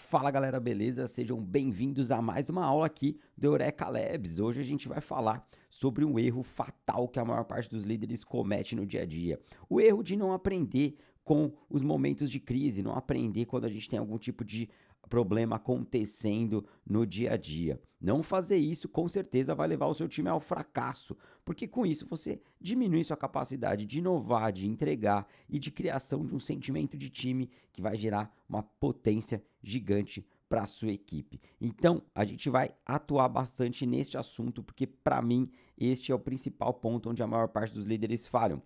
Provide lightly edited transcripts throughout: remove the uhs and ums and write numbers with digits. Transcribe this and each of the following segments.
Fala galera, beleza? Sejam bem-vindos a mais uma aula aqui do Eureka Labs. Hoje a gente vai falar sobre um erro fatal que a maior parte dos líderes comete no dia a dia. O erro de não aprender com os momentos de crise, não aprender quando a gente tem algum tipo de problema acontecendo no dia a dia. Não fazer isso com certeza vai levar o seu time ao fracasso, porque com isso você diminui sua capacidade de inovar, de entregar e de criação de um sentimento de time que vai gerar uma potência gigante para a sua equipe. Então, a gente vai atuar bastante neste assunto, porque para mim este é o principal ponto onde a maior parte dos líderes falham.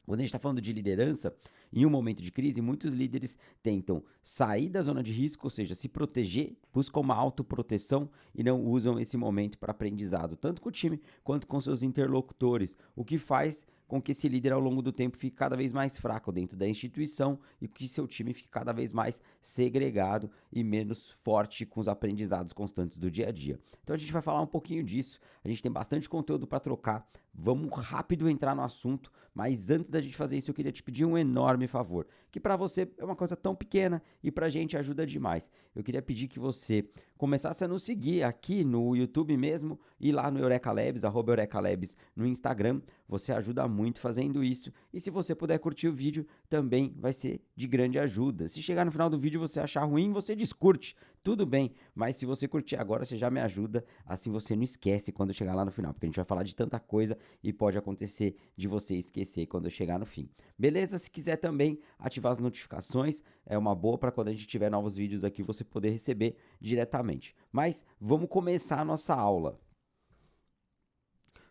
Quando a gente está falando de liderança, em um momento de crise, muitos líderes tentam sair da zona de risco, ou seja, se proteger, buscam uma autoproteção e não usam esse momento para aprendizado, tanto com o time quanto com seus interlocutores, o que faz com que esse líder ao longo do tempo fique cada vez mais fraco dentro da instituição e que seu time fique cada vez mais segregado e menos forte com os aprendizados constantes do dia a dia. Então a gente vai falar um pouquinho disso, a gente tem bastante conteúdo para trocar, vamos rápido entrar no assunto, mas antes da gente fazer isso eu queria te pedir um enorme favor, que para você é uma coisa tão pequena e para a gente ajuda demais. Eu queria pedir que você começasse a nos seguir aqui no YouTube mesmo e lá no Eureka Labs, @EurekaLabs no Instagram. Você ajuda muito fazendo isso. E se você puder curtir o vídeo, também vai ser de grande ajuda. Se chegar no final do vídeo e você achar ruim, você descurte. Tudo bem, mas se você curtir agora, você já me ajuda. Assim você não esquece quando chegar lá no final, porque a gente vai falar de tanta coisa e pode acontecer de você esquecer quando eu chegar no fim. Beleza? Se quiser também ativar as notificações, é uma boa para quando a gente tiver novos vídeos aqui você poder receber diretamente. Mas vamos começar a nossa aula.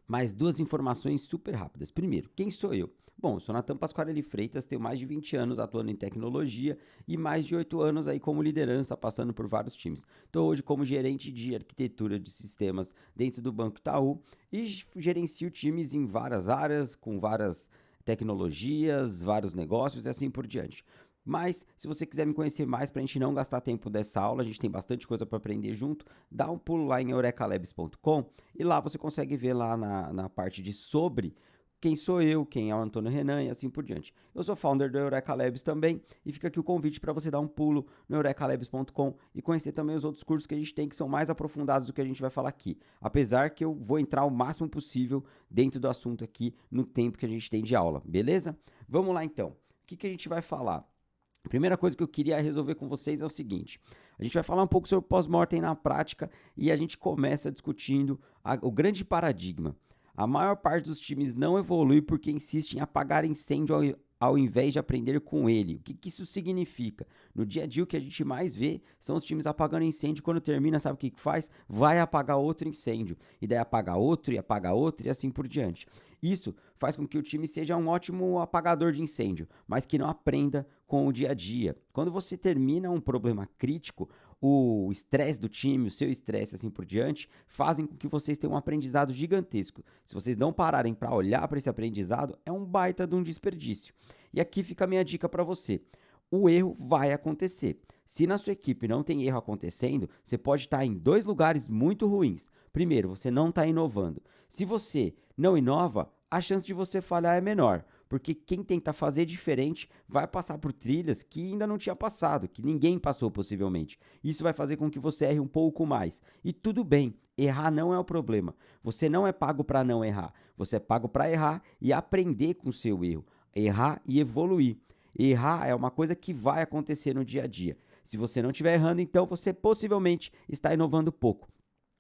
Mais duas informações super rápidas. Primeiro, quem sou eu? Bom, eu sou Natan Pasquarelli Freitas, tenho mais de 20 anos atuando em tecnologia e mais de 8 anos aí como liderança, passando por vários times. Estou hoje como gerente de arquitetura de sistemas dentro do Banco Itaú e gerencio times em várias áreas, com várias tecnologias, vários negócios e assim por diante. Mas, se você quiser me conhecer mais, para a gente não gastar tempo dessa aula, a gente tem bastante coisa para aprender junto, dá um pulo lá em eurekalabs.com e lá você consegue ver lá na parte de sobre quem sou eu, quem é o Antônio Renan e assim por diante. Eu sou founder do Eureka Labs também e fica aqui o convite para você dar um pulo no eurekalabs.com e conhecer também os outros cursos que a gente tem que são mais aprofundados do que a gente vai falar aqui. Apesar que eu vou entrar o máximo possível dentro do assunto aqui no tempo que a gente tem de aula, beleza? Vamos lá então. O que a gente vai falar? A primeira coisa que eu queria resolver com vocês é o seguinte: a gente vai falar um pouco sobre pós-mortem na prática e a gente começa discutindo o grande paradigma. A maior parte dos times não evolui porque insiste em apagar incêndio ao invés de aprender com ele. O que isso significa? No dia a dia o que a gente mais vê são os times apagando incêndio, quando termina, sabe o que faz? Vai apagar outro incêndio, e daí apaga outro e assim por diante. Isso faz com que o time seja um ótimo apagador de incêndio, mas que não aprenda com o dia a dia. Quando você termina um problema crítico, o estresse do time, o seu estresse assim por diante, fazem com que vocês tenham um aprendizado gigantesco. Se vocês não pararem para olhar para esse aprendizado, é um baita de um desperdício. E aqui fica a minha dica para você. O erro vai acontecer. Se na sua equipe não tem erro acontecendo, você pode estar em dois lugares muito ruins. Primeiro, você não está inovando. Se você não inova, a chance de você falhar é menor, porque quem tenta fazer diferente vai passar por trilhas que ainda não tinha passado, que ninguém passou possivelmente. Isso vai fazer com que você erre um pouco mais. E tudo bem, errar não é o problema. Você não é pago para não errar, você é pago para errar e aprender com o seu erro, errar e evoluir. Errar é uma coisa que vai acontecer no dia a dia. Se você não estiver errando, então você possivelmente está inovando pouco.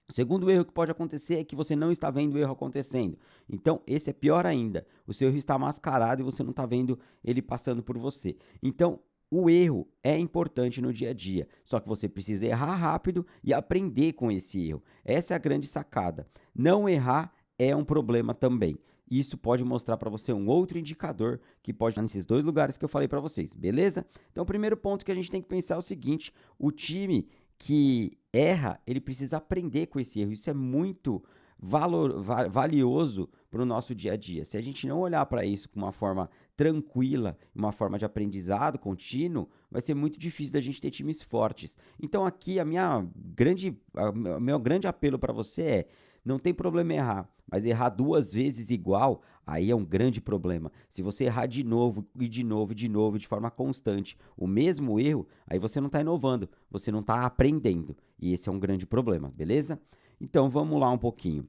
O segundo erro que pode acontecer é que você não está vendo o erro acontecendo. Então, esse é pior ainda. O seu erro está mascarado e você não está vendo ele passando por você. Então, o erro é importante no dia a dia, só que você precisa errar rápido e aprender com esse erro. Essa é a grande sacada. Não errar é um problema também. Isso pode mostrar para você um outro indicador que pode estar nesses dois lugares que eu falei para vocês, beleza? Então, o primeiro ponto que a gente tem que pensar é o seguinte: o time que erra, ele precisa aprender com esse erro. Isso é muito valioso para o nosso dia a dia. Se a gente não olhar para isso com uma forma tranquila, uma forma de aprendizado contínuo, vai ser muito difícil da gente ter times fortes. Então aqui o meu grande apelo para você é: Não tem problema errar, mas errar 2 vezes igual, aí é um grande problema. Se você errar de novo, e de novo, e de novo, de forma constante, o mesmo erro, aí você não está inovando, você não está aprendendo. E esse é um grande problema, beleza? Então vamos lá um pouquinho.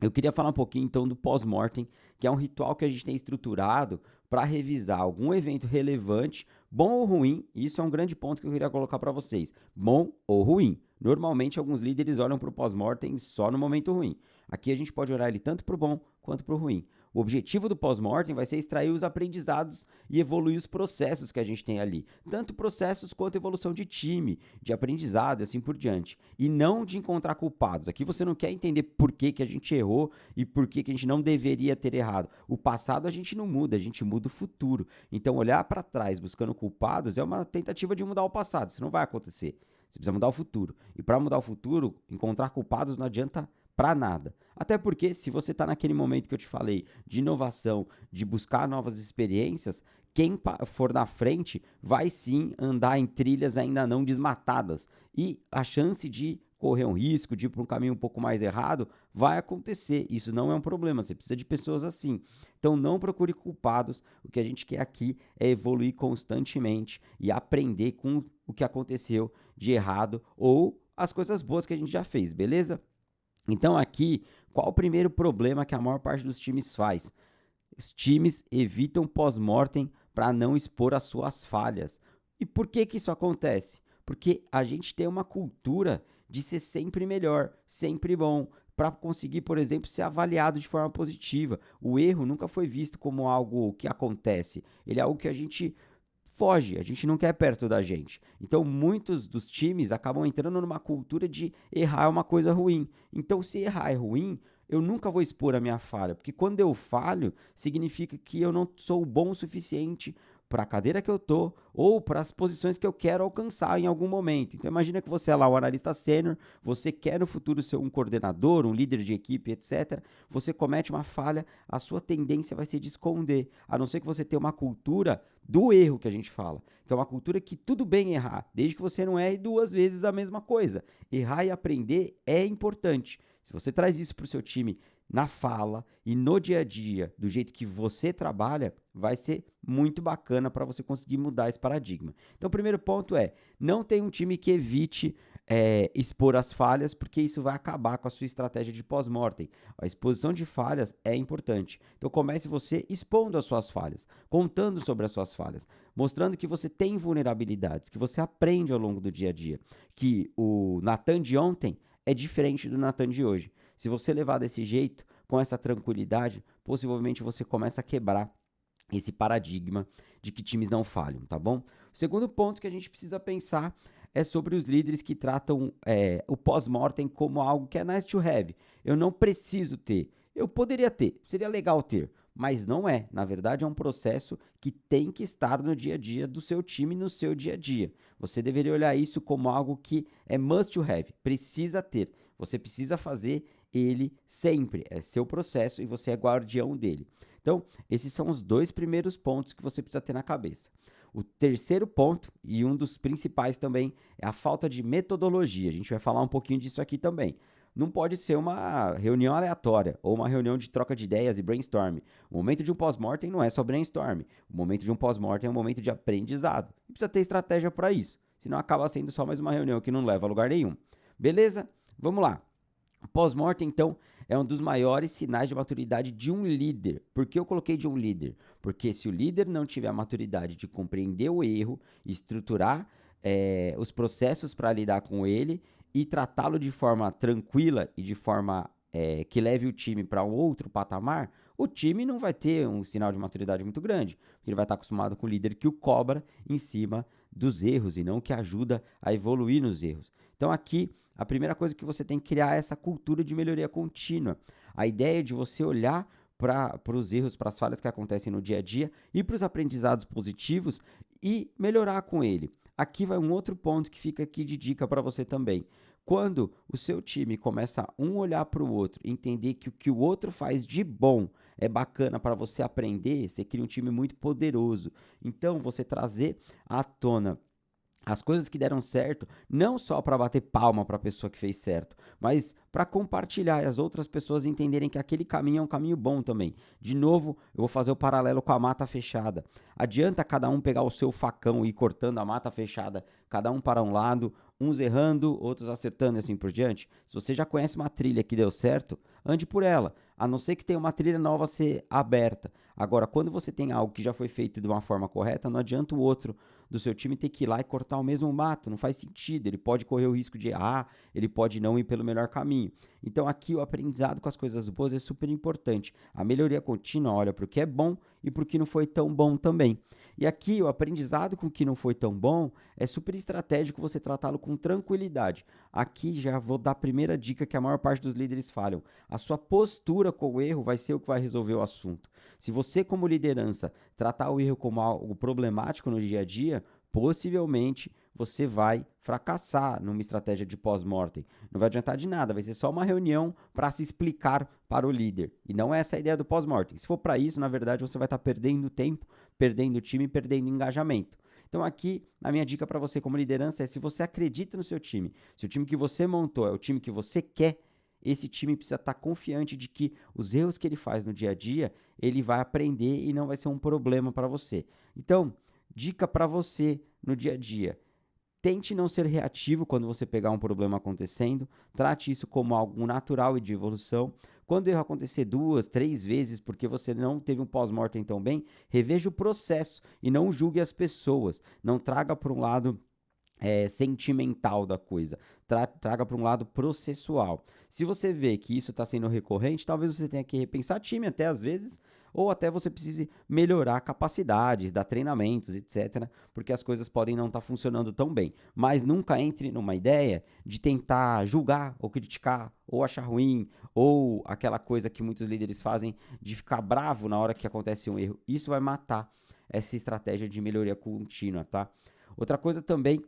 Eu queria falar um pouquinho então do pós-mortem, que é um ritual que a gente tem estruturado para revisar algum evento relevante, bom ou ruim. Isso é um grande ponto que eu queria colocar para vocês. Bom ou ruim. Normalmente, alguns líderes olham para o pós-mortem só no momento ruim. Aqui a gente pode olhar ele tanto para o bom quanto para o ruim. O objetivo do pós-mortem vai ser extrair os aprendizados e evoluir os processos que a gente tem ali. Tanto processos quanto evolução de time, de aprendizado e assim por diante. E não de encontrar culpados. Aqui você não quer entender por que, que a gente errou e por que, que a gente não deveria ter errado. O passado a gente não muda, a gente muda o futuro. Então olhar para trás buscando culpados é uma tentativa de mudar o passado. Isso não vai acontecer. Você precisa mudar o futuro. E para mudar o futuro, encontrar culpados não adianta para nada. Até porque, se você está naquele momento que eu te falei de inovação, de buscar novas experiências, quem for na frente vai sim andar em trilhas ainda não desmatadas. E a chance de correr um risco, de ir para um caminho um pouco mais errado, vai acontecer. Isso não é um problema, você precisa de pessoas assim. Então não procure culpados, o que a gente quer aqui é evoluir constantemente e aprender com o que aconteceu de errado ou as coisas boas que a gente já fez, beleza? Então aqui, qual o primeiro problema que a maior parte dos times faz? Os times evitam pós-mortem para não expor as suas falhas. E por que que isso acontece? Porque a gente tem uma cultura de ser sempre melhor, sempre bom, para conseguir, por exemplo, ser avaliado de forma positiva. O erro nunca foi visto como algo que acontece, ele é algo que a gente foge, a gente não quer perto da gente. Então, muitos dos times acabam entrando numa cultura de errar é uma coisa ruim. Então, se errar é ruim, eu nunca vou expor a minha falha, porque quando eu falho, significa que eu não sou bom o suficiente para a cadeira que eu tô ou para as posições que eu quero alcançar em algum momento. Então imagina que você é lá um analista sênior, você quer no futuro ser um coordenador, um líder de equipe, etc. Você comete uma falha, a sua tendência vai ser de esconder, a não ser que você tenha uma cultura do erro que a gente fala, que é uma cultura que tudo bem errar, desde que você não erre 2 vezes a mesma coisa. Errar e aprender é importante. Se você traz isso para o seu time na fala e no dia a dia, do jeito que você trabalha, vai ser muito bacana para você conseguir mudar esse paradigma. Então, o primeiro ponto é, não tem um time que evite expor as falhas, porque isso vai acabar com a sua estratégia de pós-mortem. A exposição de falhas é importante. Então, comece você expondo as suas falhas, contando sobre as suas falhas, mostrando que você tem vulnerabilidades, que você aprende ao longo do dia a dia, que o Nathan de ontem é diferente do Nathan de hoje. Se você levar desse jeito, com essa tranquilidade, possivelmente você começa a quebrar esse paradigma de que times não falham, tá bom? O segundo ponto que a gente precisa pensar é sobre os líderes que tratam o pós-mortem como algo que é nice to have. Eu não preciso ter. Eu poderia ter, seria legal ter, mas não é. Na verdade, é um processo que tem que estar no dia a dia do seu time, no seu dia a dia. Você deveria olhar isso como algo que é must to have, precisa ter. Você precisa fazer ele sempre, é seu processo e você é guardião dele. Então, esses são os 2 primeiros pontos que você precisa ter na cabeça. O terceiro ponto, e um dos principais também, é a falta de metodologia. A gente vai falar um pouquinho disso aqui também. Não pode ser uma reunião aleatória ou uma reunião de troca de ideias e brainstorm. O momento de um pós-mortem não é só brainstorm. O momento de um pós-mortem é um momento de aprendizado. E precisa ter estratégia para isso. Senão acaba sendo só mais uma reunião que não leva a lugar nenhum. Beleza? Vamos lá. Pós-mortem, então, é um dos maiores sinais de maturidade de um líder. Por que eu coloquei de um líder? Porque se o líder não tiver a maturidade de compreender o erro, estruturar os processos para lidar com ele e tratá-lo de forma tranquila e de forma que leve o time para um outro patamar, o time não vai ter um sinal de maturidade muito grande, porque ele vai estar acostumado com o líder que o cobra em cima dos erros e não que ajuda a evoluir nos erros. Então aqui, a primeira coisa que você tem que criar é essa cultura de melhoria contínua. A ideia de você olhar para os erros, para as falhas que acontecem no dia a dia e para os aprendizados positivos e melhorar com ele. Aqui vai um outro ponto que fica aqui de dica para você também. Quando o seu time começa um olhar para o outro, entender que o que o outro faz de bom é bacana para você aprender, você cria um time muito poderoso. Então, você trazer à tona as coisas que deram certo, não só para bater palma para a pessoa que fez certo, mas para compartilhar e as outras pessoas entenderem que aquele caminho é um caminho bom também. De novo, eu vou fazer o paralelo com a mata fechada. Adianta cada um pegar o seu facão e ir cortando a mata fechada, cada um para um lado, uns errando, outros acertando e assim por diante. Se você já conhece uma trilha que deu certo, ande por ela, a não ser que tenha uma trilha nova a ser aberta. Agora, quando você tem algo que já foi feito de uma forma correta, não adianta o outro do seu time ter que ir lá e cortar o mesmo mato, não faz sentido, ele pode correr o risco de errar, ele pode não ir pelo melhor caminho. Então aqui o aprendizado com as coisas boas é super importante. A melhoria contínua olha para o que é bom e para o que não foi tão bom também. E aqui o aprendizado com o que não foi tão bom é super estratégico você tratá-lo com tranquilidade. Aqui já vou dar a primeira dica que a maior parte dos líderes falham. A sua postura com o erro vai ser o que vai resolver o assunto. Se você, como liderança, tratar o erro como algo problemático no dia a dia, possivelmente você vai fracassar numa estratégia de pós-mortem. Não vai adiantar de nada, vai ser só uma reunião para se explicar para o líder. E não é essa a ideia do pós-mortem. Se for para isso, na verdade, você vai estar perdendo tempo, perdendo time, perdendo engajamento. Então aqui, a minha dica para você como liderança é: se você acredita no seu time, se o time que você montou é o time que você quer, esse time precisa estar confiante de que os erros que ele faz no dia a dia, ele vai aprender e não vai ser um problema para você. Então, dica para você no dia a dia: tente não ser reativo quando você pegar um problema acontecendo, trate isso como algo natural e de evolução. Quando o erro acontecer 2, 3 vezes porque você não teve um pós-mortem tão bem, reveja o processo e não julgue as pessoas. Não traga para um lado sentimental da coisa, traga para um lado processual. Se você vê que isso está sendo recorrente, talvez você tenha que repensar time até às vezes, ou até você precise melhorar capacidades, dar treinamentos, etc., porque as coisas podem não estar funcionando tão bem. Mas nunca entre numa ideia de tentar julgar ou criticar ou achar ruim, ou aquela coisa que muitos líderes fazem de ficar bravo na hora que acontece um erro. Isso vai matar essa estratégia de melhoria contínua, tá? Outra coisa também,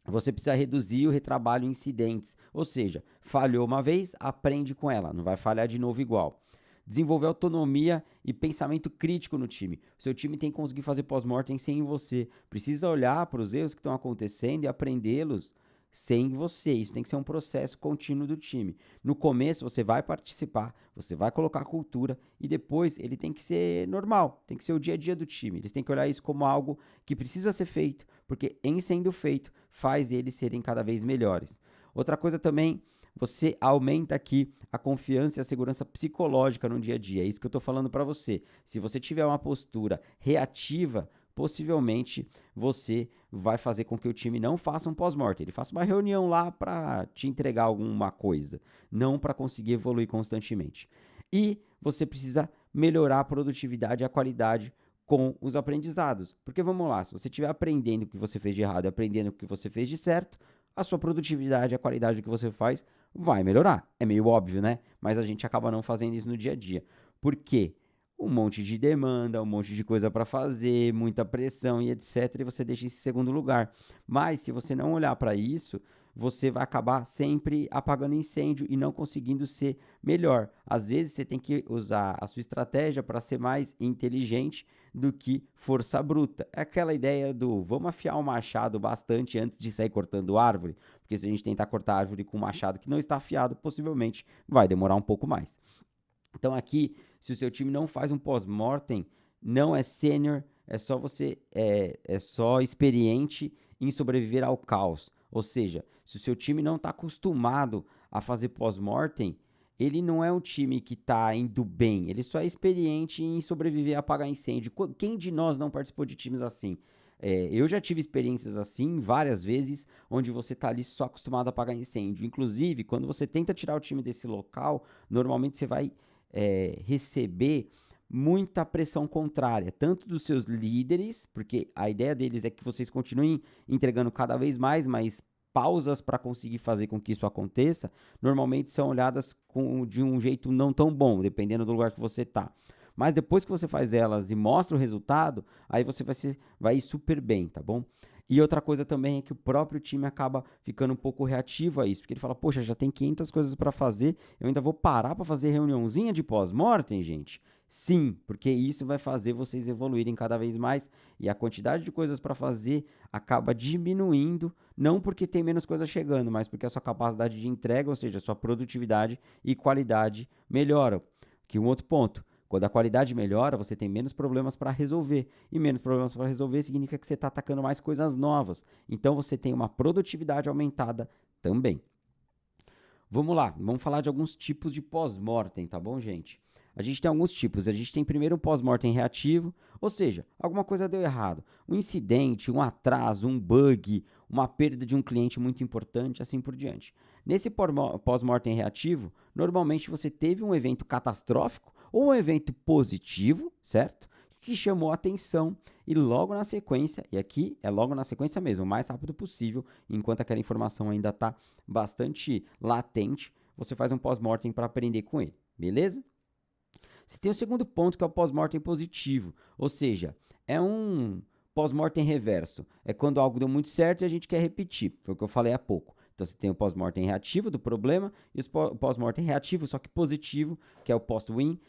você precisa reduzir o retrabalho em incidentes, ou seja, falhou uma vez, aprende com ela, não vai falhar de novo igual. Desenvolver autonomia e pensamento crítico no time. O seu time tem que conseguir fazer pós-mortem sem você. Precisa olhar para os erros que estão acontecendo e aprendê-los sem você. Isso tem que ser um processo contínuo do time. No começo você vai participar, você vai colocar a cultura e depois ele tem que ser normal, tem que ser o dia a dia do time. Eles têm que olhar isso como algo que precisa ser feito, porque em sendo feito faz eles serem cada vez melhores. Outra coisa também, você aumenta aqui a confiança e a segurança psicológica no dia a dia. É isso que eu estou falando para você. Se você tiver uma postura reativa, possivelmente você vai fazer com que o time não faça um pós-mortem. Ele faça uma reunião lá para te entregar alguma coisa, não para conseguir evoluir constantemente. E você precisa melhorar a produtividade e a qualidade com os aprendizados. Porque vamos lá, se você estiver aprendendo o que você fez de errado e aprendendo o que você fez de certo, a sua produtividade e a qualidade do que você faz vai melhorar. É meio óbvio, né? Mas a gente acaba não fazendo isso no dia a dia. Por quê? Um monte de demanda, um monte de coisa para fazer, muita pressão e etc. E você deixa isso em segundo lugar. Mas se você não olhar para isso, você vai acabar sempre apagando incêndio e não conseguindo ser melhor. Às vezes você tem que usar a sua estratégia para ser mais inteligente do que força bruta. É aquela ideia do vamos afiar o machado bastante antes de sair cortando árvore, porque se a gente tentar cortar árvore com um machado que não está afiado, possivelmente vai demorar um pouco mais. Então aqui, se o seu time não faz um pós-mortem, não é sênior, é só você é só experiente em sobreviver ao caos. Ou seja, se o seu time não está acostumado a fazer pós-mortem, ele não é um time que está indo bem, ele só é experiente em sobreviver a apagar incêndio. Quem de nós não participou de times assim? Eu já tive experiências assim várias vezes, onde você está ali só acostumado a apagar incêndio. Inclusive, quando você tenta tirar o time desse local, normalmente você vai receber muita pressão contrária, tanto dos seus líderes, porque a ideia deles é que vocês continuem entregando cada vez mais, mas pausas para conseguir fazer com que isso aconteça, normalmente são olhadas de um jeito não tão bom, dependendo do lugar que você está. Mas depois que você faz elas e mostra o resultado, aí você vai ir super bem, tá bom? E outra coisa também é que o próprio time acaba ficando um pouco reativo a isso, porque ele fala, poxa, já tem 500 coisas para fazer, eu ainda vou parar para fazer reuniãozinha de pós-mortem, gente? Sim, porque isso vai fazer vocês evoluírem cada vez mais e a quantidade de coisas para fazer acaba diminuindo, não porque tem menos coisa chegando, mas porque a sua capacidade de entrega, ou seja, a sua produtividade e qualidade melhoram. Que um outro ponto, quando a qualidade melhora, você tem menos problemas para resolver. E menos problemas para resolver significa que você está atacando mais coisas novas. Então você tem uma produtividade aumentada também. Vamos lá, vamos falar de alguns tipos de pós-mortem, tá bom, gente? A gente tem alguns tipos. A gente tem primeiro um pós-mortem reativo, ou seja, alguma coisa deu errado. Um incidente, um atraso, um bug, uma perda de um cliente muito importante, assim por diante. Nesse pós-mortem reativo, normalmente você teve um evento catastrófico ou um evento positivo, certo? Que chamou a atenção e logo na sequência, e aqui é logo na sequência mesmo, o mais rápido possível, enquanto aquela informação ainda está bastante latente, você faz um pós-mortem para aprender com ele, beleza? Você tem o segundo ponto, que é o pós-mortem positivo, ou seja, é um pós-mortem reverso. É quando algo deu muito certo e a gente quer repetir, foi o que eu falei há pouco. Então você tem o pós-mortem reativo do problema e o pós-mortem reativo, só que positivo, que é o post-win,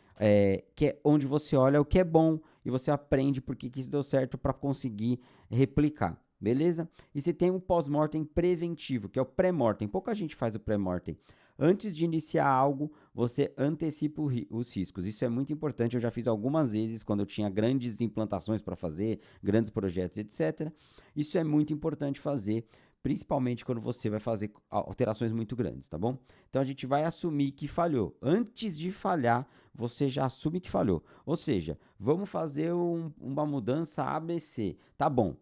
que é onde você olha o que é bom e você aprende por que isso deu certo para conseguir replicar. Beleza? E você tem o pós-mortem preventivo, que é o pré-mortem. Pouca gente faz o pré-mortem. Antes de iniciar algo, você antecipa os riscos. Isso é muito importante. Eu já fiz algumas vezes quando eu tinha grandes implantações para fazer, grandes projetos, etc. Isso é muito importante fazer, principalmente quando você vai fazer alterações muito grandes, tá bom? Então a gente vai assumir que falhou. Antes de falhar, você já assume que falhou. Ou seja, vamos fazer uma mudança ABC. Tá bom.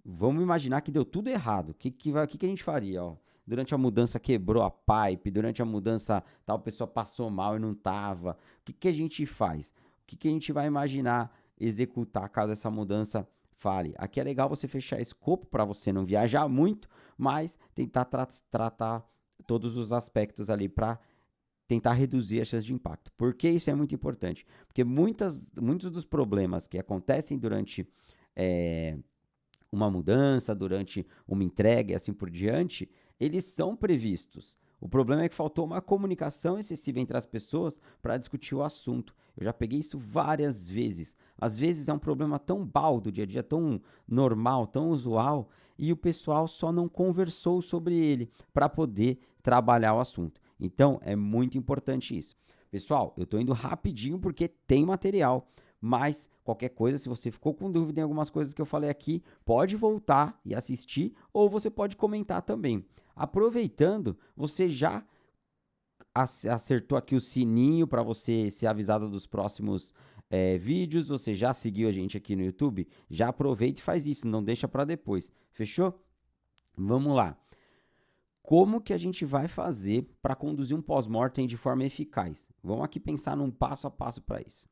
Vamos imaginar que deu tudo errado. O que a gente faria? Ó? Durante a mudança quebrou a pipe, durante a mudança tal pessoa passou mal e não estava. O que a gente faz? O que a gente vai imaginar executar caso essa mudança fale? Aqui é legal você fechar escopo para você não viajar muito, mas tentar tratar todos os aspectos ali para tentar reduzir as chances de impacto. Por que isso é muito importante? Porque muitos dos problemas que acontecem durante uma mudança, durante uma entrega e assim por diante, eles são previstos. O problema é que faltou uma comunicação excessiva entre as pessoas para discutir o assunto. Eu já peguei isso várias vezes. Às vezes é um problema tão baldo, dia a dia tão normal, tão usual, e o pessoal só não conversou sobre ele para poder trabalhar o assunto. Então, é muito importante isso. Pessoal, eu estou indo rapidinho porque tem material. Mas qualquer coisa, se você ficou com dúvida em algumas coisas que eu falei aqui, pode voltar e assistir ou você pode comentar também. Aproveitando, você já acertou aqui o sininho para você ser avisado dos próximos vídeos, você já seguiu a gente aqui no YouTube? Já aproveita e faz isso, não deixa para depois. Fechou? Vamos lá. Como que a gente vai fazer para conduzir um pós-mortem de forma eficaz? Vamos aqui pensar num passo a passo para isso.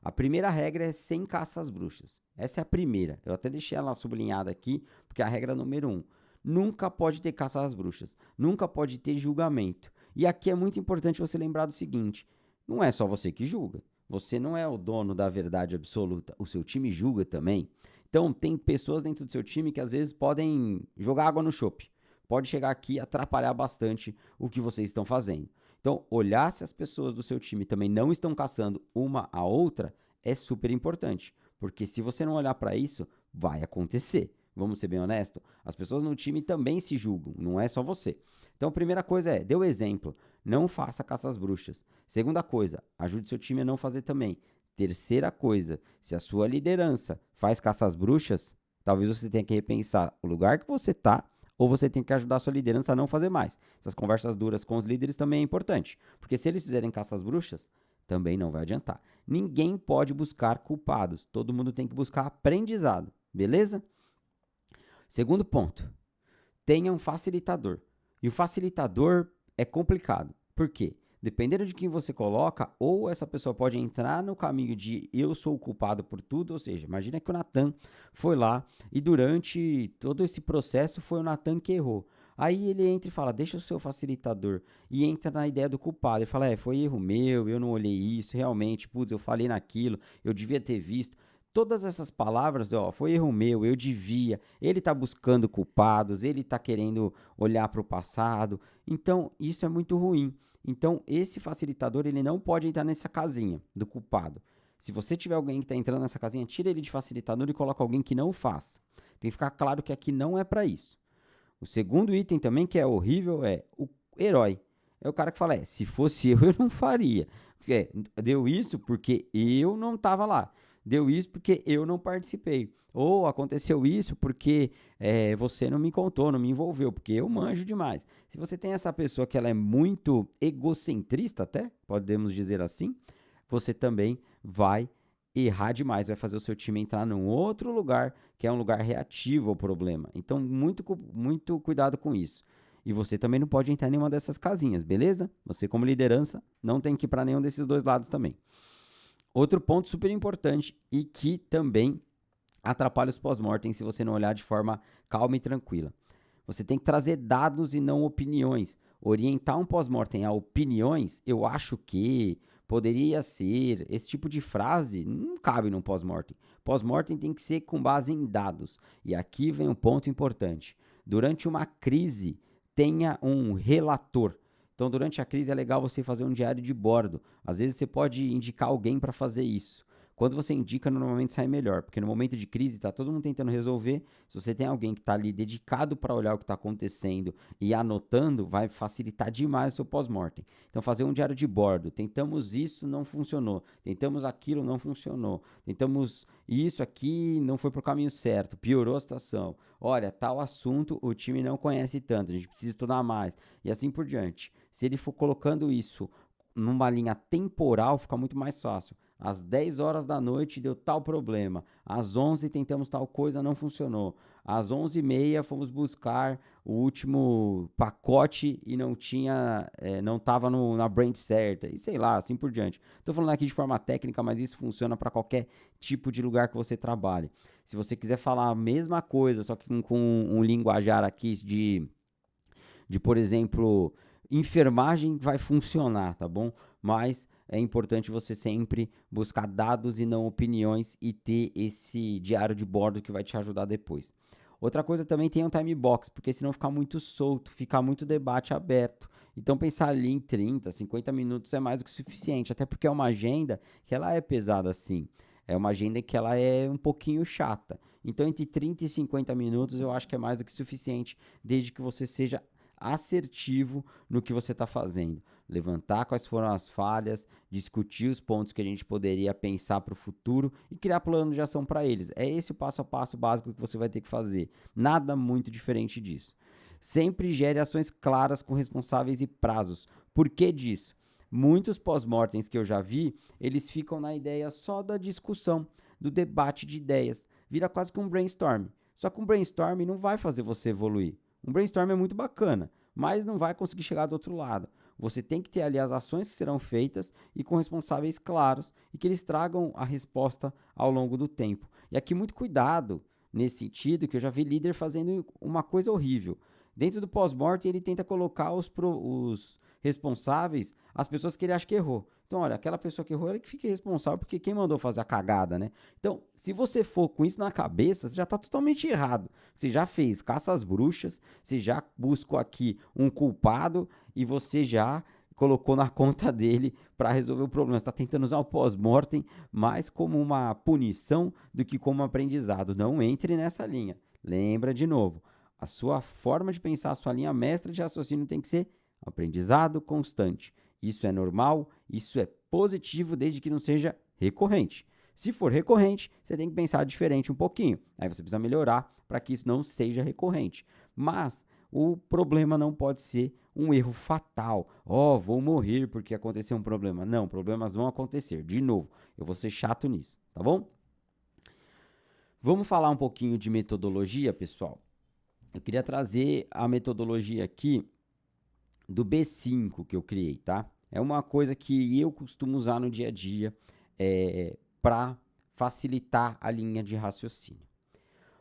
A primeira regra é sem caça às bruxas. Essa é a primeira. Eu até deixei ela sublinhada aqui, porque é a regra número 1. Nunca pode ter caça às bruxas. Nunca pode ter julgamento. E aqui é muito importante você lembrar do seguinte: não é só você que julga. Você não é o dono da verdade absoluta. O seu time julga também. Então, tem pessoas dentro do seu time que às vezes podem jogar água no chope. Pode chegar aqui e atrapalhar bastante o que vocês estão fazendo. Então, olhar se as pessoas do seu time também não estão caçando uma a outra é super importante, porque se você não olhar para isso, vai acontecer. Vamos ser bem honestos? As pessoas no time também se julgam, não é só você. Então, a primeira coisa é, dê o exemplo, não faça caça às bruxas. Segunda coisa, ajude seu time a não fazer também. Terceira coisa, se a sua liderança faz caça às bruxas, talvez você tenha que repensar o lugar que você está ou você tem que ajudar a sua liderança a não fazer mais. Essas conversas duras com os líderes também é importante, porque se eles fizerem caça às bruxas, também não vai adiantar. Ninguém pode buscar culpados, todo mundo tem que buscar aprendizado, beleza? Segundo ponto, tenha um facilitador. E o facilitador é complicado. Por quê? Dependendo de quem você coloca, ou essa pessoa pode entrar no caminho de eu sou o culpado por tudo, ou seja, imagina que o Natan foi lá e durante todo esse processo foi o Natan que errou. Aí ele entra e fala, deixa o seu facilitador, e entra na ideia do culpado, ele fala, foi erro meu, eu não olhei isso, realmente, putz, eu falei naquilo, eu devia ter visto. Todas essas palavras, foi erro meu, eu devia, ele está buscando culpados, ele está querendo olhar para o passado, então isso é muito ruim. Então, esse facilitador, ele não pode entrar nessa casinha do culpado. Se você tiver alguém que está entrando nessa casinha, tira ele de facilitador e coloca alguém que não faça. Tem que ficar claro que aqui não é para isso. O segundo item também que é horrível é o herói. É o cara que fala, se fosse eu não faria. Deu isso porque eu não estava lá. Deu isso porque eu não participei. Ou aconteceu isso porque você não me contou, não me envolveu, porque eu manjo demais. Se você tem essa pessoa que ela é muito egocentrista até, podemos dizer assim, você também vai errar demais, vai fazer o seu time entrar num outro lugar, que é um lugar reativo ao problema. Então, muito cuidado com isso. E você também não pode entrar em nenhuma dessas casinhas, beleza? Você, como liderança, não tem que ir para nenhum desses dois lados também. Outro ponto super importante e que também atrapalha os pós-mortem se você não olhar de forma calma e tranquila. Você tem que trazer dados e não opiniões. Orientar um pós-mortem a opiniões, eu acho que, poderia ser, esse tipo de frase não cabe num pós-mortem. Pós-mortem tem que ser com base em dados. E aqui vem um ponto importante. Durante uma crise, tenha um relator. Então, durante a crise é legal você fazer um diário de bordo. Às vezes você pode indicar alguém para fazer isso. Quando você indica, normalmente sai melhor, porque no momento de crise está todo mundo tentando resolver. Se você tem alguém que está ali dedicado para olhar o que está acontecendo e anotando, vai facilitar demais o seu pós-mortem. Então, fazer um diário de bordo. Tentamos isso, não funcionou. Tentamos aquilo, não funcionou. Tentamos isso aqui, não foi para o caminho certo. Piorou a situação. Olha, tal assunto o time não conhece tanto, a gente precisa estudar mais. E assim por diante. Se ele for colocando isso numa linha temporal, fica muito mais fácil. Às 10 horas da noite deu tal problema. Às 11 tentamos tal coisa, não funcionou. Às 11h30 fomos buscar o último pacote e não tinha, não estava na branch certa. E sei lá, assim por diante. Estou falando aqui de forma técnica, mas isso funciona para qualquer tipo de lugar que você trabalhe. Se você quiser falar a mesma coisa, só que com um linguajar aqui por exemplo, enfermagem, vai funcionar, tá bom? Mas é importante você sempre buscar dados e não opiniões e ter esse diário de bordo que vai te ajudar depois. Outra coisa também tem um time box, porque senão fica muito solto, fica muito debate aberto. Então pensar ali em 30, 50 minutos é mais do que suficiente, até porque é uma agenda que ela é pesada assim. É uma agenda que ela é um pouquinho chata. Então entre 30 e 50 minutos eu acho que é mais do que suficiente, desde que você seja assertivo no que você está fazendo. Levantar quais foram as falhas, discutir os pontos que a gente poderia pensar para o futuro e criar plano de ação para eles. É esse o passo a passo básico que você vai ter que fazer. Nada muito diferente disso. Sempre gere ações claras com responsáveis e prazos. Por que disso? Muitos pós-mortems que eu já vi, eles ficam na ideia só da discussão, do debate de ideias. Vira quase que um brainstorm. Só que um brainstorm não vai fazer você evoluir. Um brainstorm é muito bacana, mas não vai conseguir chegar do outro lado. Você tem que ter ali as ações que serão feitas e com responsáveis claros e que eles tragam a resposta ao longo do tempo. E aqui muito cuidado nesse sentido, que eu já vi líder fazendo uma coisa horrível. Dentro do pós-mortem ele tenta colocar os responsáveis, as pessoas que ele acha que errou. Então, olha, aquela pessoa que errou, ela que fique responsável, porque quem mandou fazer a cagada, né? Então, se você for com isso na cabeça, você já está totalmente errado. Você já fez caça às bruxas, você já buscou aqui um culpado e você já colocou na conta dele para resolver o problema. Você está tentando usar o pós-mortem mais como uma punição do que como um aprendizado. Não entre nessa linha. Lembra de novo, a sua forma de pensar, a sua linha mestra de raciocínio tem que ser aprendizado constante. Isso é normal, isso é positivo desde que não seja recorrente. Se for recorrente, você tem que pensar diferente um pouquinho. Aí você precisa melhorar para que isso não seja recorrente. Mas o problema não pode ser um erro fatal. Vou morrer porque aconteceu um problema. Não, problemas vão acontecer. De novo, eu vou ser chato nisso, tá bom? Vamos falar um pouquinho de metodologia, pessoal? Eu queria trazer a metodologia aqui do B5 que eu criei, tá? É uma coisa que eu costumo usar no dia a dia para facilitar a linha de raciocínio.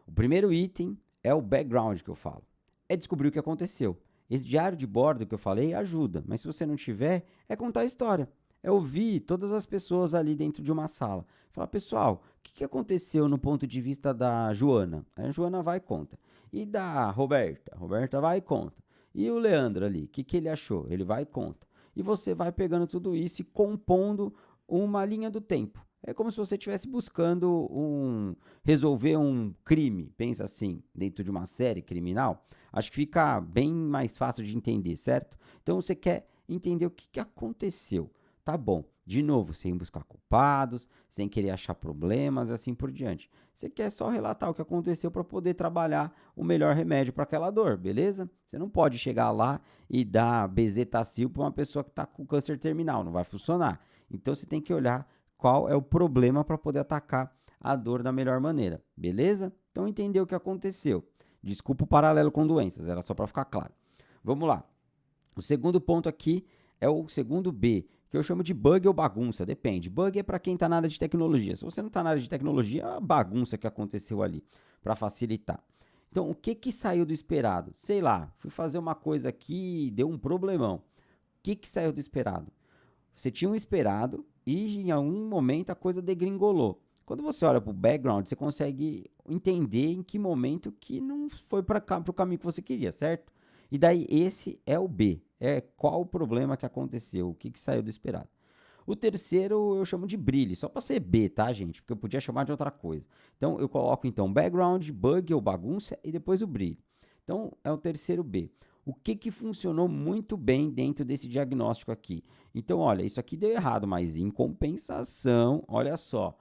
O primeiro item é o background que eu falo. É descobrir o que aconteceu. Esse diário de bordo que eu falei ajuda, mas se você não tiver, é contar a história. É ouvir todas as pessoas ali dentro de uma sala. Falar, pessoal, o que aconteceu no ponto de vista da Joana? A Joana vai e conta. E da Roberta? A Roberta vai e conta. E o Leandro ali, o que ele achou? Ele vai e conta. E você vai pegando tudo isso e compondo uma linha do tempo. É como se você estivesse buscando resolver um crime, pensa assim, dentro de uma série criminal. Acho que fica bem mais fácil de entender, certo? Então você quer entender o que aconteceu. Tá bom, de novo, sem buscar culpados, sem querer achar problemas e assim por diante. Você quer só relatar o que aconteceu para poder trabalhar o melhor remédio para aquela dor, beleza? Você não pode chegar lá e dar bezetacil para uma pessoa que está com câncer terminal, não vai funcionar. Então você tem que olhar qual é o problema para poder atacar a dor da melhor maneira, beleza? Então entender o que aconteceu. Desculpa o paralelo com doenças, era só para ficar claro. Vamos lá. O segundo ponto aqui é o segundo B, que eu chamo de bug ou bagunça, depende. Bug é para quem está na área de tecnologia. Se você não está na área de tecnologia, é a bagunça que aconteceu ali, para facilitar. Então, o que saiu do esperado? Sei lá, fui fazer uma coisa aqui e deu um problemão. O que saiu do esperado? Você tinha um esperado e em algum momento a coisa degringolou. Quando você olha para o background, você consegue entender em que momento que não foi para o caminho que você queria, certo? E daí esse é o B, é qual o problema que aconteceu, o que saiu do esperado. O terceiro eu chamo de brilhe, só para ser B, tá, gente? Porque eu podia chamar de outra coisa. Então eu coloco então background, bug ou bagunça e depois o brilho. Então é o terceiro B. O que funcionou muito bem dentro desse diagnóstico aqui? Então, olha, isso aqui deu errado, mas em compensação, olha só,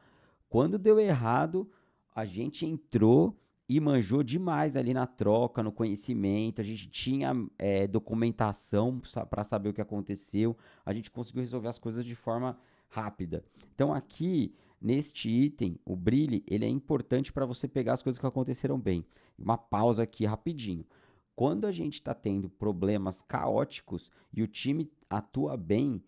quando deu errado, a gente entrou e manjou demais ali na troca, no conhecimento, a gente tinha documentação para saber o que aconteceu, a gente conseguiu resolver as coisas de forma rápida. Então aqui, neste item, o brilhe, ele é importante para você pegar as coisas que aconteceram bem. Uma pausa aqui rapidinho. Quando a gente está tendo problemas caóticos e o time atua bem,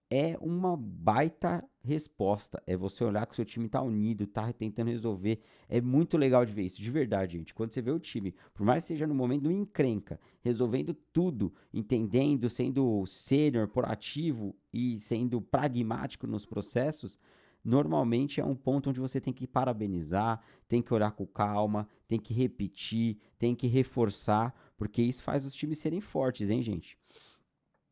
é uma baita resposta. É você olhar que o seu time está unido, está tentando resolver. É muito legal de ver isso, de verdade, gente. Quando você vê o time, por mais que seja no momento do encrenca, resolvendo tudo, entendendo, sendo sênior, proativo e sendo pragmático nos processos, normalmente é um ponto onde você tem que parabenizar, tem que olhar com calma, tem que repetir, tem que reforçar, porque isso faz os times serem fortes, hein, gente?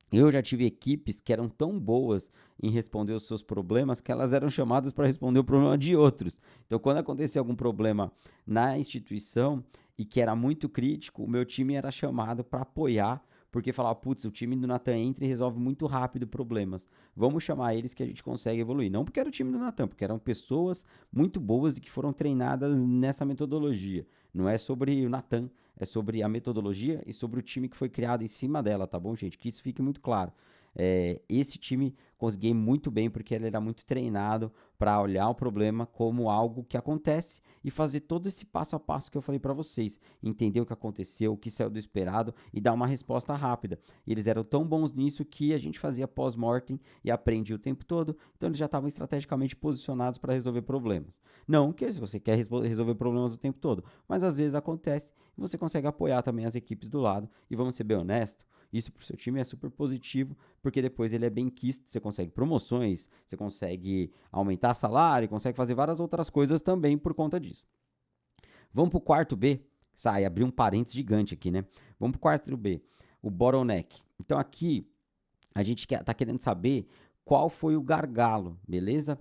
Eu já tive equipes que eram tão boas em responder os seus problemas que elas eram chamadas para responder o problema de outros. Então, quando acontecia algum problema na instituição e que era muito crítico, o meu time era chamado para apoiar, porque falava, putz, o time do Natan entra e resolve muito rápido problemas. Vamos chamar eles que a gente consegue evoluir. Não porque era o time do Natan, porque eram pessoas muito boas e que foram treinadas nessa metodologia. Não é sobre o Natan, é sobre a metodologia e sobre o time que foi criado em cima dela, tá bom, gente? Que isso fique muito claro. Esse time consegui muito bem porque ele era muito treinado para olhar o problema como algo que acontece e fazer todo esse passo a passo que eu falei para vocês, entender o que aconteceu, o que saiu do esperado e dar uma resposta rápida. E eles eram tão bons nisso que a gente fazia pós-mortem e aprendia o tempo todo, então eles já estavam estrategicamente posicionados para resolver problemas. Não que se você quer resolver problemas o tempo todo, mas às vezes acontece e você consegue apoiar também as equipes do lado. E vamos ser bem honestos, isso para o seu time é super positivo, porque depois ele é bem quisto, você consegue promoções, você consegue aumentar salário, consegue fazer várias outras coisas também por conta disso. Vamos para o quarto B. Sai, abri um parênteses gigante aqui, né? Vamos para o quarto B, o bottleneck. Então aqui a gente está querendo saber qual foi o gargalo, beleza?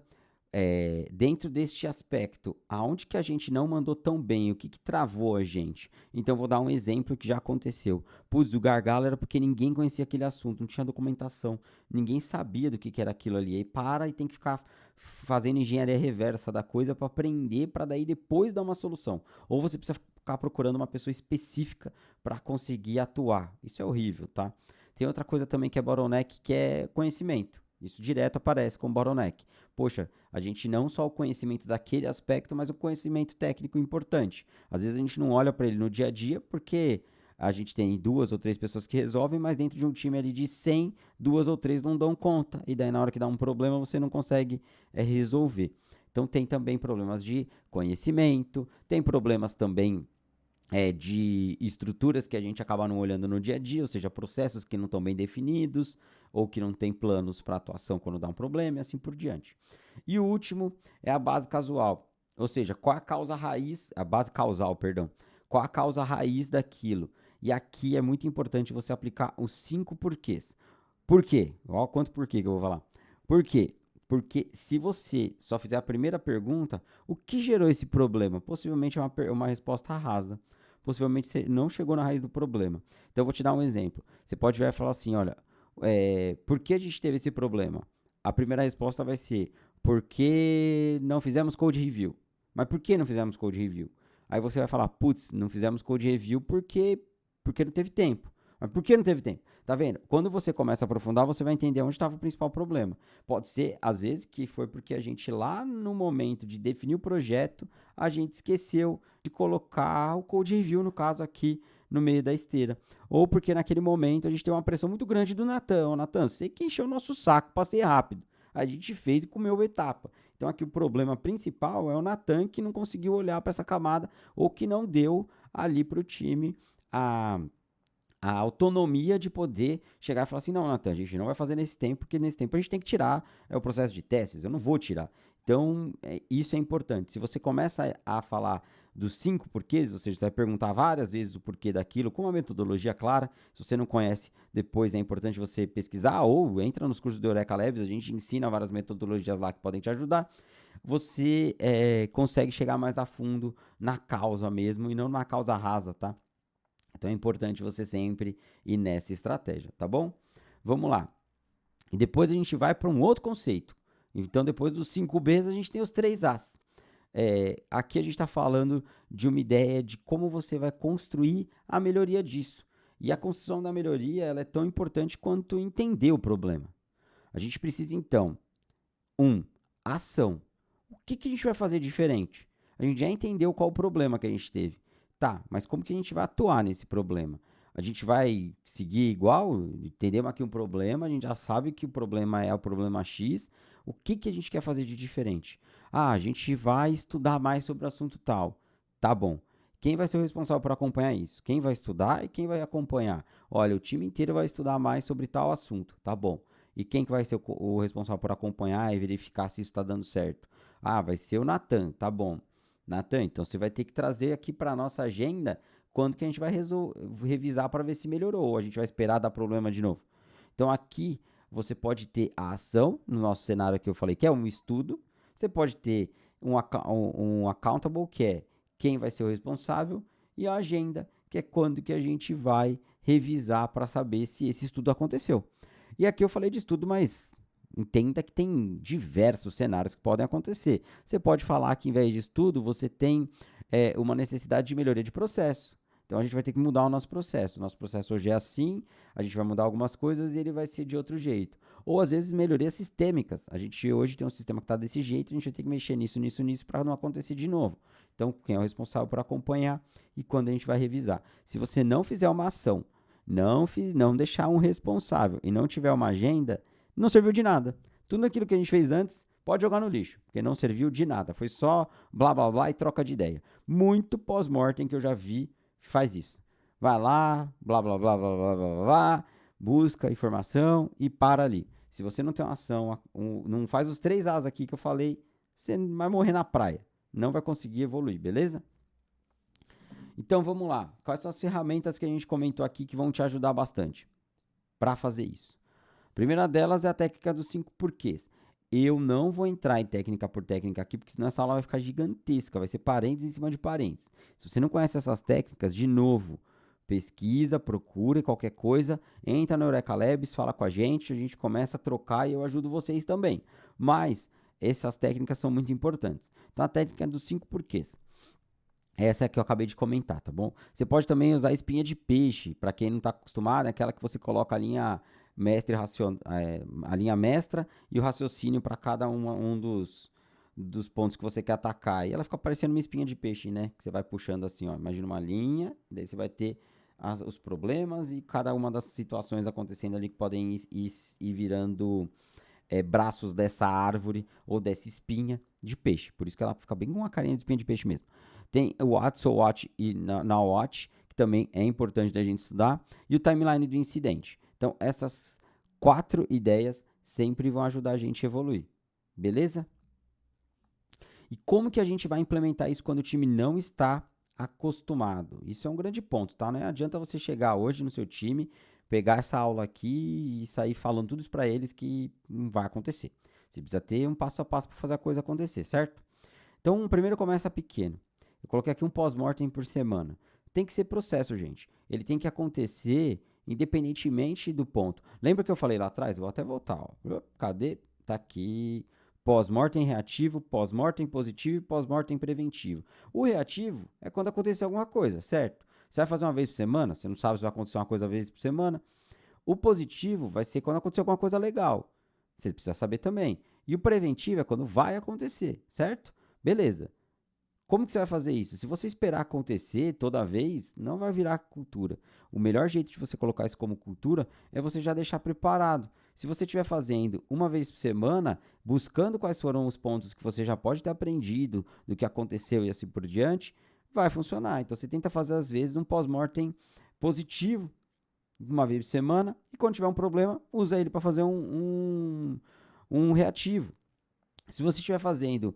Dentro deste aspecto, aonde que a gente não mandou tão bem, o que travou a gente? Então, vou dar um exemplo que já aconteceu. Putz, o gargalo era porque ninguém conhecia aquele assunto, não tinha documentação, ninguém sabia do que era aquilo ali. Aí para e tem que ficar fazendo engenharia reversa da coisa para aprender, para daí depois dar uma solução. Ou você precisa ficar procurando uma pessoa específica para conseguir atuar. Isso é horrível, tá? Tem outra coisa também que é bottleneck, que é conhecimento. Isso direto aparece como bottleneck. Poxa, a gente não só o conhecimento daquele aspecto, mas o conhecimento técnico importante. Às vezes a gente não olha para ele no dia a dia, porque a gente tem 2 ou 3 pessoas que resolvem, mas dentro de um time ali de 100, 2 ou 3 não dão conta. E daí na hora que dá um problema, você não consegue resolver. Então tem também problemas de conhecimento, tem problemas também de estruturas que a gente acaba não olhando no dia a dia, ou seja, processos que não estão bem definidos ou que não tem planos para atuação quando dá um problema e assim por diante. E o último é a base causal, ou seja, qual a causa raiz, a base causal, perdão, qual a causa raiz daquilo. E aqui é muito importante você aplicar os 5 porquês. Por quê? Olha quanto porquê que eu vou falar. Por quê? Porque se você só fizer a primeira pergunta, o que gerou esse problema? Possivelmente é uma resposta rasa. Possivelmente você não chegou na raiz do problema. Então eu vou te dar um exemplo. Você pode virar e falar assim, olha, por que a gente teve esse problema? A primeira resposta vai ser, porque não fizemos code review. Mas por que não fizemos code review? Aí você vai falar, putz, não fizemos code review porque não teve tempo. Mas por que não teve tempo? Tá vendo? Quando você começa a aprofundar, você vai entender onde estava o principal problema. Pode ser, às vezes, que foi porque a gente lá no momento de definir o projeto, a gente esqueceu de colocar o code review, no caso aqui, no meio da esteira. Ou porque naquele momento a gente tem uma pressão muito grande do Natan. Ô, Natan, você que encheu o nosso saco para ser rápido. A gente fez e comeu etapa. Então aqui o problema principal é o Natan que não conseguiu olhar para essa camada ou que não deu ali para o time a autonomia de poder chegar e falar assim, não, Natan, a gente não vai fazer nesse tempo, porque nesse tempo a gente tem que tirar o processo de testes, eu não vou tirar. Então, isso é importante. Se você começa a falar dos 5 porquês, ou seja, você vai perguntar várias vezes o porquê daquilo, com uma metodologia clara, se você não conhece, depois é importante você pesquisar, ou entra nos cursos do Eureka Labs, a gente ensina várias metodologias lá que podem te ajudar, você consegue chegar mais a fundo na causa mesmo, e não na causa rasa, tá? Então é importante você sempre ir nessa estratégia, tá bom? Vamos lá. E depois a gente vai para um outro conceito. Então, depois dos 5 Bs, a gente tem os 3 As. Aqui a gente está falando de uma ideia de como você vai construir a melhoria disso. E a construção da melhoria ela é tão importante quanto entender o problema. A gente precisa, então, ação. O que a gente vai fazer diferente? A gente já entendeu qual o problema que a gente teve. Tá, mas como que a gente vai atuar nesse problema? A gente vai seguir igual? Entendemos aqui um problema, a gente já sabe que o problema é o problema X. O que a gente quer fazer de diferente? Ah, a gente vai estudar mais sobre o assunto tal. Tá bom. Quem vai ser o responsável por acompanhar isso? Quem vai estudar e quem vai acompanhar? Olha, o time inteiro vai estudar mais sobre tal assunto. Tá bom. E quem que vai ser o responsável por acompanhar e verificar se isso está dando certo? Ah, vai ser o Natan. Tá bom. Natan, então você vai ter que trazer aqui para a nossa agenda quando que a gente vai revisar para ver se melhorou, ou a gente vai esperar dar problema de novo. Então aqui você pode ter a ação, no nosso cenário que eu falei, que é um estudo, você pode ter um accountable, que é quem vai ser o responsável, e a agenda, que é quando que a gente vai revisar para saber se esse estudo aconteceu. E aqui eu falei de estudo, mas entenda que tem diversos cenários que podem acontecer. Você pode falar que, em vez de estudo, você tem uma necessidade de melhoria de processo. Então, a gente vai ter que mudar o nosso processo. O nosso processo hoje é assim, a gente vai mudar algumas coisas e ele vai ser de outro jeito. Ou, às vezes, melhorias sistêmicas. A gente hoje tem um sistema que está desse jeito, a gente vai ter que mexer nisso para não acontecer de novo. Então, quem é o responsável por acompanhar e quando a gente vai revisar? Se você não fizer uma ação, não deixar um responsável e não tiver uma agenda, não serviu de nada. Tudo aquilo que a gente fez antes pode jogar no lixo, porque não serviu de nada. Foi só blá blá blá e troca de ideia. Muito pós-mortem que eu já vi faz isso. Vai lá, blá blá blá blá blá blá blá, busca informação e para ali. Se você não tem uma ação, não faz os 3 As aqui que eu falei, você vai morrer na praia. Não vai conseguir evoluir, beleza? Então vamos lá. Quais são as ferramentas que a gente comentou aqui que vão te ajudar bastante para fazer isso? A primeira delas é a técnica dos 5 porquês. Eu não vou entrar em técnica por técnica aqui, porque senão essa aula vai ficar gigantesca, vai ser parênteses em cima de parênteses. Se você não conhece essas técnicas, de novo, pesquisa, procura qualquer coisa, entra no Eureka Labs, fala com a gente começa a trocar e eu ajudo vocês também. Mas essas técnicas são muito importantes. Então a técnica dos 5 porquês. Essa é a que eu acabei de comentar, tá bom? Você pode também usar espinha de peixe, para quem não está acostumado, é aquela que você coloca a linha a linha mestra e o raciocínio para cada um dos pontos que você quer atacar. E ela fica parecendo uma espinha de peixe, né? Que você vai puxando assim, ó. Imagina uma linha, daí você vai ter os problemas e cada uma das situações acontecendo ali que podem ir virando braços dessa árvore ou dessa espinha de peixe. Por isso que ela fica bem com uma carinha de espinha de peixe mesmo. Tem o What, So What e Now What, que também é importante da gente estudar, e o timeline do incidente. Então, essas 4 ideias sempre vão ajudar a gente a evoluir. Beleza? E como que a gente vai implementar isso quando o time não está acostumado? Isso é um grande ponto, tá? Não adianta você chegar hoje no seu time, pegar essa aula aqui e sair falando tudo isso para eles que não vai acontecer. Você precisa ter um passo a passo para fazer a coisa acontecer, certo? Então, primeiro começa pequeno. Eu coloquei aqui um pós-mortem por semana. Tem que ser processo, gente. Ele tem que acontecer independentemente do ponto. Lembra que eu falei lá atrás? Vou até voltar. Ó. Cadê? Tá aqui. Pós-mortem reativo, pós-mortem positivo e pós-mortem preventivo. O reativo é quando acontecer alguma coisa, certo? Você vai fazer uma vez por semana, você não sabe se vai acontecer uma coisa uma vez por semana. O positivo vai ser quando acontecer alguma coisa legal. Você precisa saber também. E o preventivo é quando vai acontecer, certo? Beleza. Como que você vai fazer isso? Se você esperar acontecer toda vez, não vai virar cultura. O melhor jeito de você colocar isso como cultura é você já deixar preparado. Se você estiver fazendo uma vez por semana, buscando quais foram os pontos que você já pode ter aprendido, do que aconteceu e assim por diante, vai funcionar. Então você tenta fazer às vezes um pós-mortem positivo, uma vez por semana, e quando tiver um problema, usa ele para fazer um reativo. Se você estiver fazendo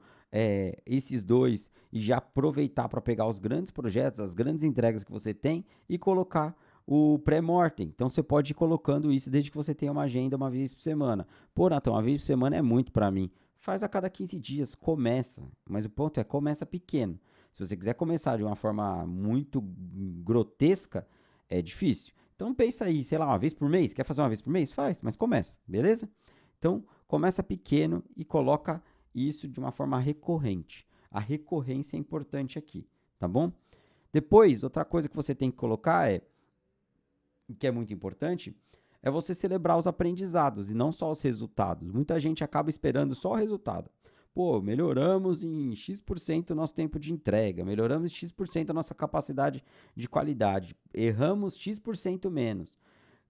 esses dois e já aproveitar para pegar os grandes projetos, as grandes entregas que você tem e colocar o pré-mortem. Então você pode ir colocando isso desde que você tenha uma agenda uma vez por semana. Pô, Nathan, uma vez por semana é muito para mim. Faz a cada 15 dias, começa. Mas o ponto é, começa pequeno. Se você quiser começar de uma forma muito grotesca, é difícil. Então pensa aí, sei lá, uma vez por mês. Quer fazer uma vez por mês? Faz, mas começa, beleza? Então começa pequeno e coloca isso de uma forma recorrente. A recorrência é importante aqui, tá bom? Depois, outra coisa que você tem que colocar que é muito importante, é você celebrar os aprendizados e não só os resultados. Muita gente acaba esperando só o resultado. Pô, melhoramos em X% o nosso tempo de entrega, melhoramos X% a nossa capacidade de qualidade, erramos X% menos.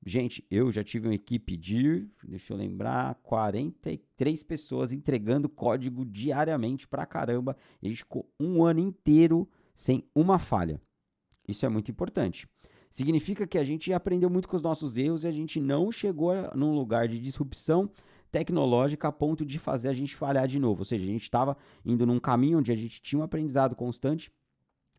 Gente, eu já tive uma equipe de, deixa eu lembrar, 43 pessoas entregando código diariamente pra caramba. E a gente ficou um ano inteiro sem uma falha. Isso é muito importante. Significa que a gente aprendeu muito com os nossos erros e a gente não chegou num lugar de disrupção tecnológica a ponto de fazer a gente falhar de novo. Ou seja, a gente estava indo num caminho onde a gente tinha um aprendizado constante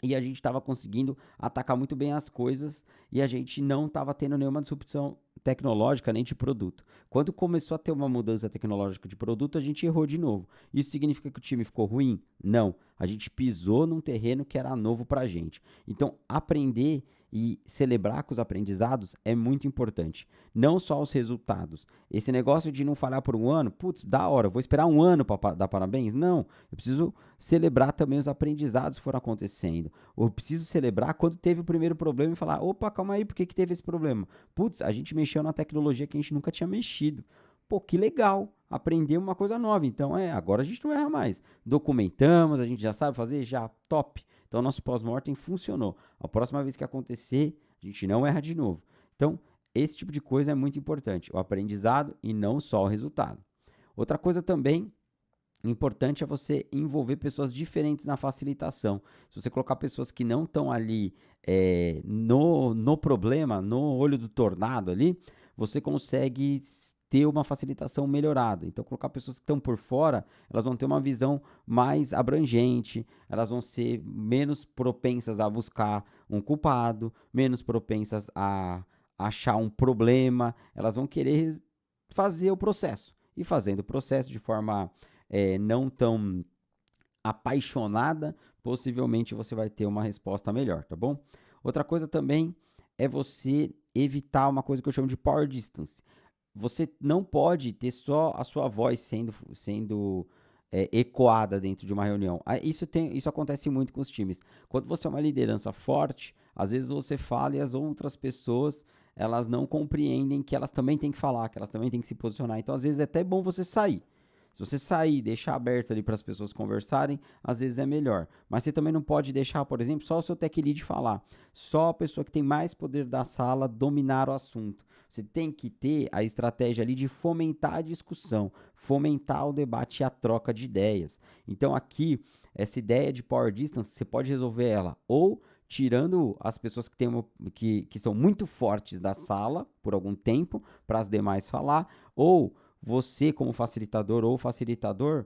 e a gente estava conseguindo atacar muito bem as coisas e a gente não estava tendo nenhuma disrupção tecnológica nem de produto. Quando começou a ter uma mudança tecnológica de produto, a gente errou de novo. Isso significa que o time ficou ruim? Não. A gente pisou num terreno que era novo para a gente. Então, aprender e celebrar com os aprendizados é muito importante. Não só os resultados. Esse negócio de não falhar por um ano, putz, da hora, vou esperar um ano para dar parabéns? Não, eu preciso celebrar também os aprendizados que foram acontecendo. Eu preciso celebrar quando teve o primeiro problema e falar, opa, calma aí, por que teve esse problema? Putz, a gente mexeu na tecnologia que a gente nunca tinha mexido. Pô, que legal, aprender uma coisa nova. Então, agora a gente não erra mais. Documentamos, a gente já sabe fazer, já, top. Então, nosso pós-mortem funcionou. A próxima vez que acontecer, a gente não erra de novo. Então, esse tipo de coisa é muito importante. O aprendizado e não só o resultado. Outra coisa também importante é você envolver pessoas diferentes na facilitação. Se você colocar pessoas que não estão ali no problema, no olho do tornado ali, você consegue ter uma facilitação melhorada. Então, colocar pessoas que estão por fora, elas vão ter uma visão mais abrangente, elas vão ser menos propensas a buscar um culpado, menos propensas a achar um problema, elas vão querer fazer o processo. E fazendo o processo de forma não tão apaixonada, possivelmente você vai ter uma resposta melhor, tá bom? Outra coisa também é você evitar uma coisa que eu chamo de power distance. Você não pode ter só a sua voz sendo ecoada dentro de uma reunião. Isso acontece muito com os times. Quando você é uma liderança forte, às vezes você fala e as outras pessoas elas não compreendem que elas também têm que falar, que elas também têm que se posicionar. Então, às vezes, é até bom você sair. Se você sair e deixar aberto ali para as pessoas conversarem, às vezes é melhor. Mas você também não pode deixar, por exemplo, só o seu tech lead falar. Só a pessoa que tem mais poder da sala dominar o assunto. Você tem que ter a estratégia ali de fomentar a discussão, fomentar o debate e a troca de ideias. Então aqui, essa ideia de power distance, você pode resolver ela ou tirando as pessoas que são muito fortes da sala por algum tempo para as demais falar, ou você como facilitador ou facilitador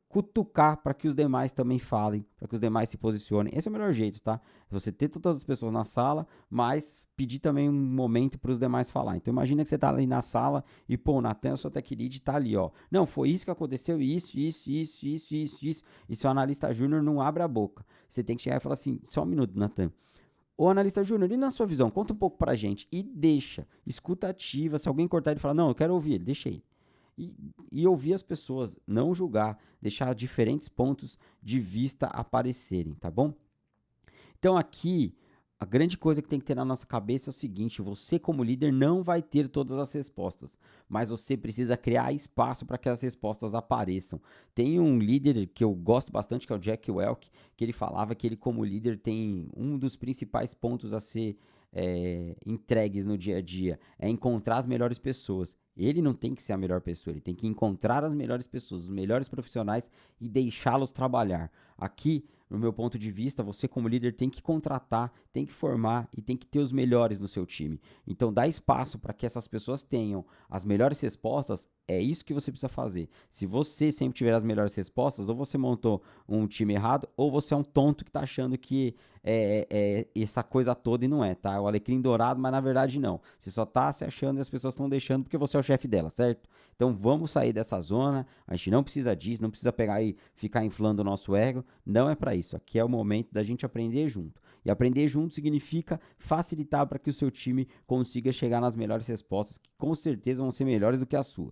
cutucar para que os demais também falem, para que os demais se posicionem. Esse é o melhor jeito, tá? Você ter todas as pessoas na sala, mas pedir também um momento para os demais falar. Então imagina que você tá ali na sala e, pô, o Natan, o seu tech lead, tá ali, ó. Não, foi isso que aconteceu, isso. E seu analista júnior não abre a boca. Você tem que chegar e falar assim, só um minuto, Natan. Ô, analista júnior, e na sua visão, conta um pouco pra gente e deixa, escuta ativa, se alguém cortar ele e falar, não, eu quero ouvir ele, deixa ele. E ouvir as pessoas, não julgar, deixar diferentes pontos de vista aparecerem, tá bom? Então aqui, a grande coisa que tem que ter na nossa cabeça é o seguinte, você como líder não vai ter todas as respostas, mas você precisa criar espaço para que as respostas apareçam. Tem um líder que eu gosto bastante, que é o Jack Welch, que ele falava que ele como líder tem um dos principais pontos a ser entregues no dia a dia, é encontrar as melhores pessoas. Ele não tem que ser a melhor pessoa, ele tem que encontrar as melhores pessoas, os melhores profissionais e deixá-los trabalhar. Aqui, no meu ponto de vista, você como líder tem que contratar, tem que formar e tem que ter os melhores no seu time. Então, dá espaço para que essas pessoas tenham as melhores respostas, é isso que você precisa fazer. Se você sempre tiver as melhores respostas, ou você montou um time errado, ou você é um tonto que está achando que é essa coisa toda e não é, tá? É o alecrim dourado, mas na verdade não. Você só tá se achando e as pessoas estão deixando porque você é o chefe dela, certo? Então vamos sair dessa zona, a gente não precisa disso, não precisa pegar e ficar inflando o nosso ego, não é para isso. Aqui é o momento da gente aprender junto. E aprender junto significa facilitar para que o seu time consiga chegar nas melhores respostas, que com certeza vão ser melhores do que a sua.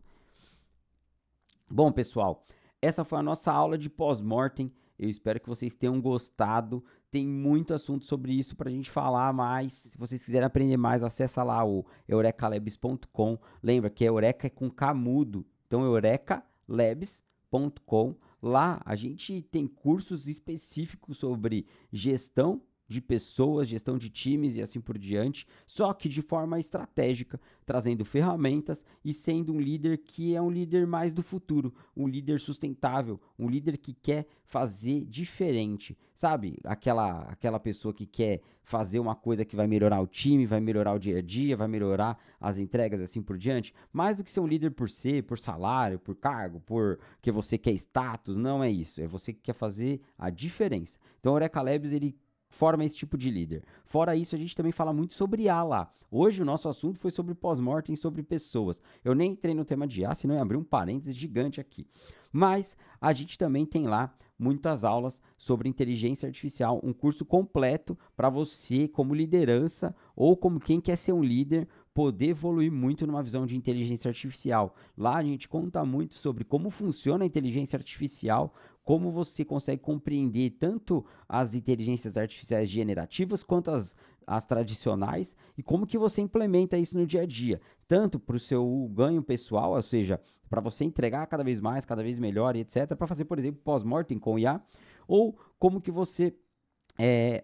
Bom, pessoal, essa foi a nossa aula de pós-mortem. Eu espero que vocês tenham gostado. Tem muito assunto sobre isso para a gente falar mais. Se vocês quiserem aprender mais, acessa lá o eurecalabs.com. Lembra que Eureka é com K mudo. Então, eurecalabs.com. Lá a gente tem cursos específicos sobre gestão de pessoas, gestão de times e assim por diante, só que de forma estratégica, trazendo ferramentas e sendo um líder que é um líder mais do futuro, um líder sustentável, um líder que quer fazer diferente, sabe? Aquela pessoa que quer fazer uma coisa que vai melhorar o time, vai melhorar o dia a dia, vai melhorar as entregas assim por diante, mais do que ser um líder por ser, por salário, por cargo, por que você quer status, não é isso, é você que quer fazer a diferença. Então o Eureka Labs, ele forma esse tipo de líder. Fora isso, a gente também fala muito sobre IA lá. Hoje o nosso assunto foi sobre pós-mortem, sobre pessoas. Eu nem entrei no tema de IA, senão ia abrir um parênteses gigante aqui. Mas a gente também tem lá muitas aulas sobre inteligência artificial, um curso completo para você, como liderança ou como quem quer ser um líder, poder evoluir muito numa visão de inteligência artificial. Lá a gente conta muito sobre como funciona a inteligência artificial, como você consegue compreender tanto as inteligências artificiais generativas quanto as tradicionais e como que você implementa isso no dia a dia, tanto para o seu ganho pessoal, ou seja, para você entregar cada vez mais, cada vez melhor e etc, para fazer, por exemplo, pós-mortem com IA, ou como que você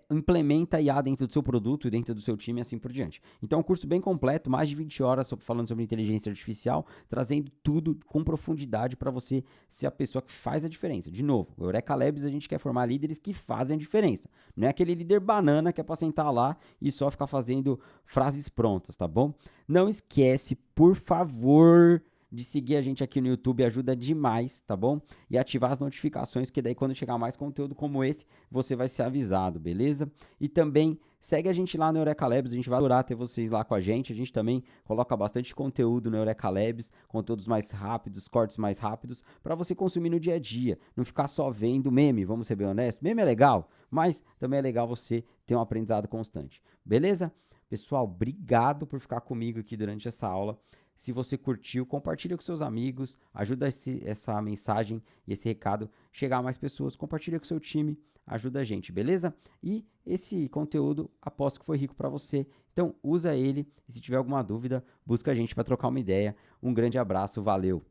implementa IA dentro do seu produto e dentro do seu time e assim por diante. Então é um curso bem completo, mais de 20 horas falando sobre inteligência artificial, trazendo tudo com profundidade para você ser a pessoa que faz a diferença. De novo, o Eureka Labs a gente quer formar líderes que fazem a diferença. Não é aquele líder banana que é para sentar lá e só ficar fazendo frases prontas, tá bom? Não esquece, por favor, de seguir a gente aqui no YouTube, ajuda demais, tá bom? E ativar as notificações, que daí quando chegar mais conteúdo como esse, você vai ser avisado, beleza? E também segue a gente lá no Eureka Labs, a gente vai adorar ter vocês lá com a gente também coloca bastante conteúdo no Eureka Labs, conteúdos mais rápidos, cortes mais rápidos, para você consumir no dia a dia, não ficar só vendo meme, vamos ser bem honestos, meme é legal, mas também é legal você ter um aprendizado constante, beleza? Pessoal, obrigado por ficar comigo aqui durante essa aula. Se você curtiu, compartilha com seus amigos, ajuda essa mensagem e esse recado chegar a mais pessoas, compartilha com seu time, ajuda a gente, beleza? E esse conteúdo, aposto que foi rico para você, então usa ele e se tiver alguma dúvida, busca a gente para trocar uma ideia. Um grande abraço, valeu!